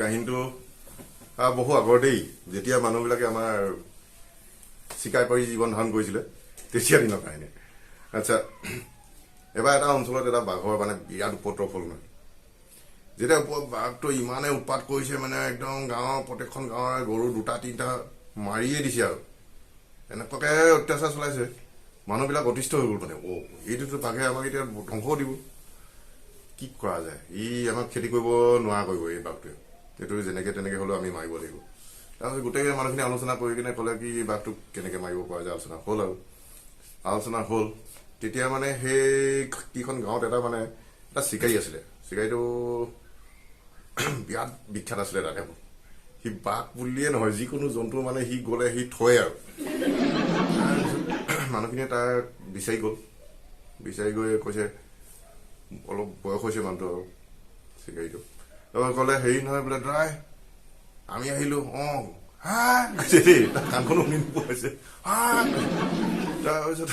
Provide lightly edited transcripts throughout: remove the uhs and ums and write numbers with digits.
কাহিনীটো বহু আগতেই যেতিয়া মানুহবিলাকে আমাৰ চিকাৰ কৰি জীৱন ধাৰণ কৰিছিলে তেতিয়া দিনৰ কাহিনী। আচ্ছা, এবাৰ এটা অঞ্চলত এটা বাঘৰ মানে বিৰাট উপদ্ৰৱ হ'ল মানে। যেতিয়া বাঘটো ইমানে উৎপাত কৰিছে মানে একদম গাঁৱৰ প্ৰত্যেকখন গাঁৱৰ গৰু 2-3টা মাৰিয়ে দিছে আৰু এনেকুৱাকে অত্যাচাৰ চলাইছে। মানুহবিলাক অতিষ্ঠ হৈ গ'ল মানে, এইটোতো বাঘে আমাক এতিয়া ধ্বংস দিব, কি কৰা যায়, আমাক খেতি কৰিব নোৱাৰা কৰিব এই বাঘটোৱে, এইটো যেনেকে তেনেকে হ'লেও আমি মাৰিব লাগিব। তাৰপিছত গোটেই মানুহখিনি আলোচনা কৰি কিনে ক'লে কি বাঘটোক কেনেকে মাৰিব পৰা যায়, আলোচনা হ'ল। তেতিয়া মানে সেই কিখন গাঁৱত এটা চিকাৰী আছিলে, চিকাৰীটো বিৰাট বিখ্যাত আছিলে তাতে। সি বাঘ বুলিয়ে নহয় যিকোনো জন্তু মানে সি গ'লে সি থয় আৰু। মানুহখিনিয়ে তাক বিচাৰি গৈ কৈছে, অলপ বয়স হৈছে মানুহটো আৰু চিকাৰীটো, তাৰপৰা ক'লে হেৰি নহয় বোলে ড্ৰাই আমি আহিলো, কৈছে দেই, তাৰ কাণখনো শুনি নোপোৱা হৈছে, তাৰপিছত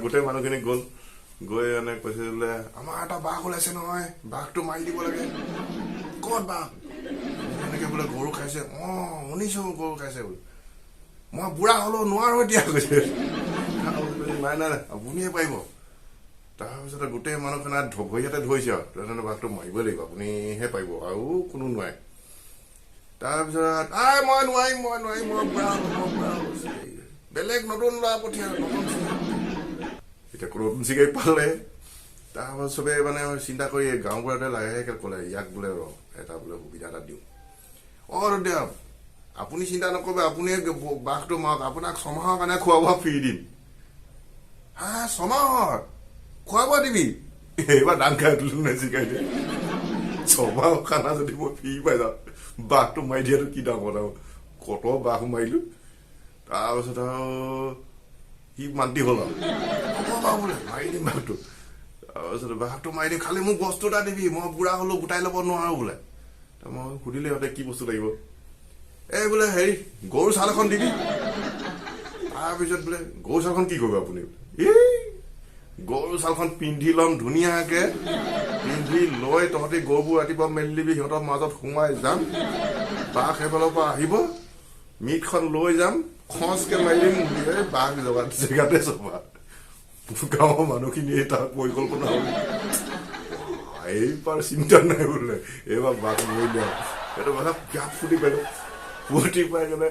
গোটেই মানুহখিনি গৈ কৈছে বোলে আমাৰ এটা বাঘ ওলাইছে নহয়, বাঘটো মাৰি দিব লাগে। ক'ত বাঘ? এনেকে বোলে গৰু খাইছে, শুনিছো গৰু খাইছে বোলে, মই বুঢ়া হলো নোৱাৰো এতিয়া, কৈছে। নাই আপুনিহে পাৰিব। তাৰপিছত গোটেই মানুহখনে ভৰিয়াতে ধৰিছে আৰু তাৰপিছত বাঘটো মাৰিবই লাগিব, আপুনিহে পাৰিব আৰু কোনো নোৱাৰে। তাৰপিছত মই নোৱাৰিম, মই বুঢ়া হলো, বেলেগ নতুন ল'ৰা পঠিয়াই এতিয়া নতুন চিকাৰী পালে। তাৰপিছত চবে মানে চিন্তা কৰি গাঁওবোৰতে লাহেকে ক'লে ইয়াক বোলে এটা বোলে সুবিধা এটা দিওঁ, দিয়া আপুনি চিন্তা নকৰিব, আপুনি বাঘটো মাৰক, আপোনাক 6 মাহৰ কাৰণে খোৱা বোৱা ফ্ৰী দিম। 6 মাহৰ খোৱা বোৱা দিবি? এইবাৰ দান খাই উঠিলো নাই চিকাৰীটোৱে, 6 মাহৰ খানা যদি মই ফ্ৰী পাই যাওঁ, বাঘটো মাৰি দিয়াটো কি ডাঙৰ আৰু, কত বাঘ মাৰিলো। তাৰপিছত আৰু সি মান্তি হ'ল আৰু, হ'ব বোলে মাৰি দিম বাঘটো। তাৰপিছত বাঘটো মাৰি দিম, খালি মোক বস্তু এটা দিবি, মই বুঢ়া হলো গোটাই ল'ব নোৱাৰো বোলে। মই সুধিলে সিহঁতে কি বস্তু লাগিব, এই বোলে হেৰি গৰু ছাল এখন দিবি। তাৰপিছত বোলে গৰু ছালখন কি কৰিব আপুনি? গৰু ছালখন পিন্ধি ল'ম ধুনীয়াকে, পিন্ধি লৈ তহঁতি গৰুবোৰ ৰাতিপুৱা মেলি দিবি, সিহঁতৰ মাজত সোমাই যাম, বাঘ সেইফালৰ পৰা আহিব, মিটখন লৈ যাম, খচকে মাৰি দিম, বাঘ জেগাতে চবা। গাঁৱৰ মানুহখিনিয়ে তাৰ পৰিকল্পনা হ'ল, এইবাৰ চিন্তা নাই বোলে, এইবাৰ বাঘ মৰিলে। সেইটো কথা বিৰাট ফূৰ্তি পাই গ'লে,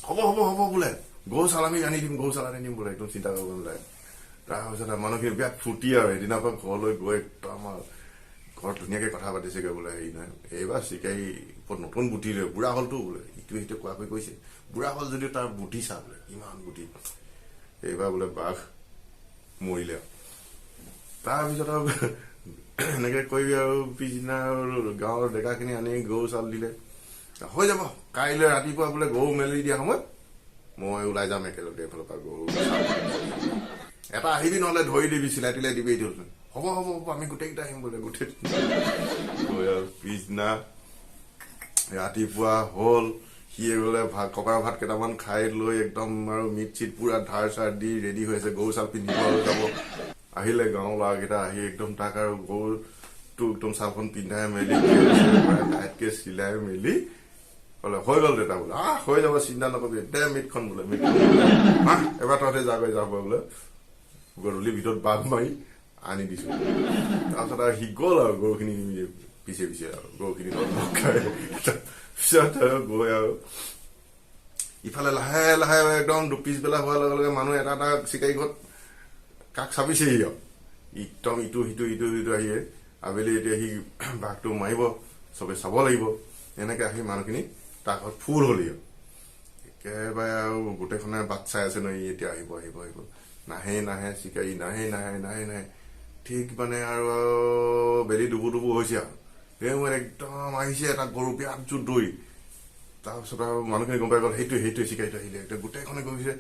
হ'ব বোলে গৰু ছাল আমি আনি দিম বোলে, একদম চিন্তা কৰিব নালাগে। তাৰপিছত মানুহখিনি বিৰাট ফূৰ্তি আৰু সেইদিনাৰ পৰা ঘৰলৈ গৈ একদম ঘৰত ধুনীয়াকে কথা পাতিছেগৈ বোলে, হেৰি নহয় এইবাৰ চিকাৰী নতুন বুদ্ধি লৈ, বুঢ়া হলটো বোলে, ইটোৱে কোৱাকৈ কৈছে, বুঢ়া হল যদিও তাৰ বুদ্ধি চা বোলে, ইমান বুদ্ধি, এইবাৰ বোলে বাঘ মৰিলে। তাৰপিছত আৰু এনেকে কৰি আৰু পিছদিনা গাঁৱৰ ডেকাখিনি আনি গৰু চাল দিলে, হৈ যাব, কাইলৈ ৰাতিপুৱা বোলে গৰু মেলি দিয়া সময়ত মই ওলাই যাম একেলগে এইফালৰ পৰা গৰু এটা আহিবি, নহলে ধৰি দিবি, চিলাই তিলাই দিবি, হ'ব আমি গোটেইকেইটা আহিম বোলে। পিছদিনা ৰাতিপুৱা হ'ল, সি বোলে ককাৰ ভাত কেইটামান খাই লৈ একদম আৰু মিট চিট পুৰা ধাৰ চাৰ দি ৰেডি হৈ আছে, গৰু চাল পিন্ধিব যাব। আহিলে গাঁৱৰ ল'ৰাকেইটা, আহি একদম তাক আৰু গৰুটো একদম ছালখন পিন্ধাই মেলি টাইটকে চিলাই মেলি বোলে হৈ গ'ল দেউতা বোলে, হৈ যাব চিন্তা নকৰিবি, দে মিটখন বোলে, এবাৰ তহঁতে যাব বোলে, গধূলিৰ ভিতৰত বাঘ মাৰি আনি দিছো। তাৰপিছত আৰু সি গ'ল আৰু গৰুখিনি পিছে আৰু গৰুখিনি খাই, পিছত আৰু গৈ আৰু ইফালে লাহে লাহে একদম পিছবেলা হোৱাৰ লগে লগে মানুহ এটা চিকাৰী ঘৰত কাক চাপিছেহি আৰু একদম ইটো আহিয়ে আবেলি এতিয়া সি বাঘটো মাৰিব, চবে চাব লাগিব, এনেকে আহি মানুহখিনি তাৰ ঘৰত ফুল হলি আৰু একেবাৰে আৰু গোটেইখনে বাট চাই আছে নহয়, এতিয়া আহিব, নাহে চিকাৰী নাহে, ঠিক মানে আৰু বেলি ডুবু হৈছে আৰু সেই সময়ত একদম আহিছে এটা গৰু বিৰাট জোৰ দৌৰি। তাৰপিছত আৰু মানুহখিনি গম পাই গ'ল সেইটোৱে চিকাৰীটো আহিলে, এতিয়া গোটেইখনে গৈছে,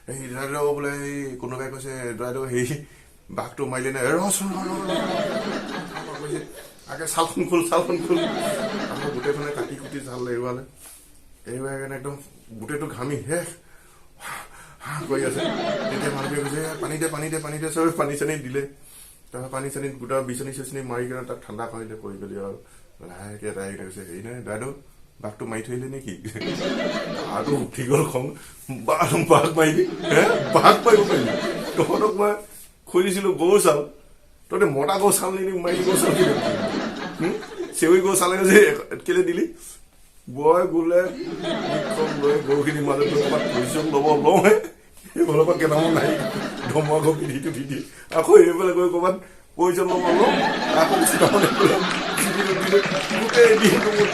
সেই দাদাও বোলে কোনোবাই কৈছে দাদাও সেই বাঘটো মাৰিলে নাই, কৈছে আগে ছালখন খোল, গোটেইখনে কাটি কুটি ছাল এৰুৱালে, এৰুৱাই কাৰণে একদম গোটেইটো ঘামি শেষ কৰি আছে। তেতিয়া মানুহে কৈছে পানী দে, চবে পানী চানী দিলে। তাৰপৰা পানী চানী গোটা বিচনী চিচনি মাৰি কিনে তাক ঠাণ্ডা কৰিলে কৰি গলি আৰু লাহেকে তাই কৈছে হেৰি নাই দাদু বাঘটো মাৰি থৈ আহিলে নেকি আৰু উঠি গ'ল খং বাঘ মাৰিবি বাঘ মাৰিব পাৰিবি তহঁতক মই খুজিছিলো গৰু চাল তহঁতে মতা গৰু চাল নিদি মাৰি গৰু চাল কি চেউৰি গৰু চালে যে কেলে দিলি বয় বোলে লৈ গৰুখিনি মাজত ক'ৰবাত পজিশ্যন ল'ব লওঁহে সেইফালৰ পৰা কেইটামান নাই ধমা ঘৰ পিঠিটো দি দিয়ে আকৌ এইফালে গৈ ক'ৰবাত পজিশ্যন ল'ব লওঁ আকৌ চিটামান গোটেই দিনটো মোৰ